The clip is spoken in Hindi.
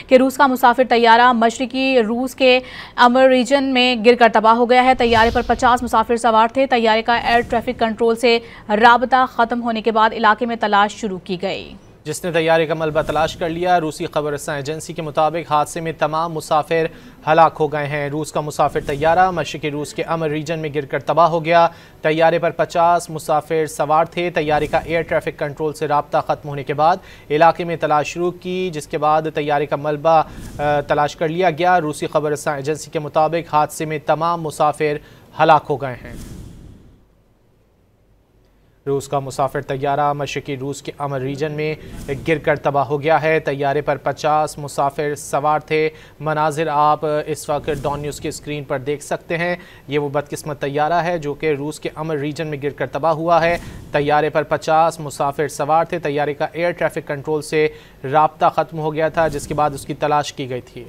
कि रूस का मुसाफिर तैयारा मशरिकी रूस के अमर रीजन में गिरकर तबाह हो गया है। तैयारे पर 50 मुसाफिर सवार थे। तैयारे का एयर ट्रैफिक कंट्रोल से राबता खत्म होने के बाद इलाके में तलाश शुरू की गई, जिसने तैयारे का मलबा तलाश कर लिया। रूसी खबरसां एजेंसी के मुताबिक हादसे में तमाम मुसाफिर हलाक हो गए हैं। रूस का मुसाफिर तैयारा मशरिकी रूस के अमर रीजन में गिरकर तबाह हो गया। तैयारे पर 50 मुसाफिर सवार थे। तैयारे का एयर ट्रैफिक कंट्रोल से राब्ता ख़त्म होने के बाद इलाके में तलाश शुरू की, जिसके बाद तैयारे का मलबा तलाश कर लिया गया। रूसी खबरसां एजेंसी के मुताबिक हादसे में तमाम मुसाफिर हलाक हो गए हैं। रूस का मुसाफिर तैयारा मशरिकी रूस के अमर रीजन में गिरकर तबाह हो गया है। तैयारे पर 50 मुसाफिर सवार थे। मनाजिर आप इस वक्त डॉन न्यूज़ की स्क्रीन पर देख सकते हैं। ये वो बदकिस्मत तैयारा है जो कि रूस के अमर रीजन में गिरकर तबाह हुआ है। तैयारे पर 50 मुसाफिर सवार थे। तैयारे का एयर ट्रैफिक कंट्रोल से राब्ता ख़त्म हो गया था, जिसके बाद उसकी तलाश की गई थी।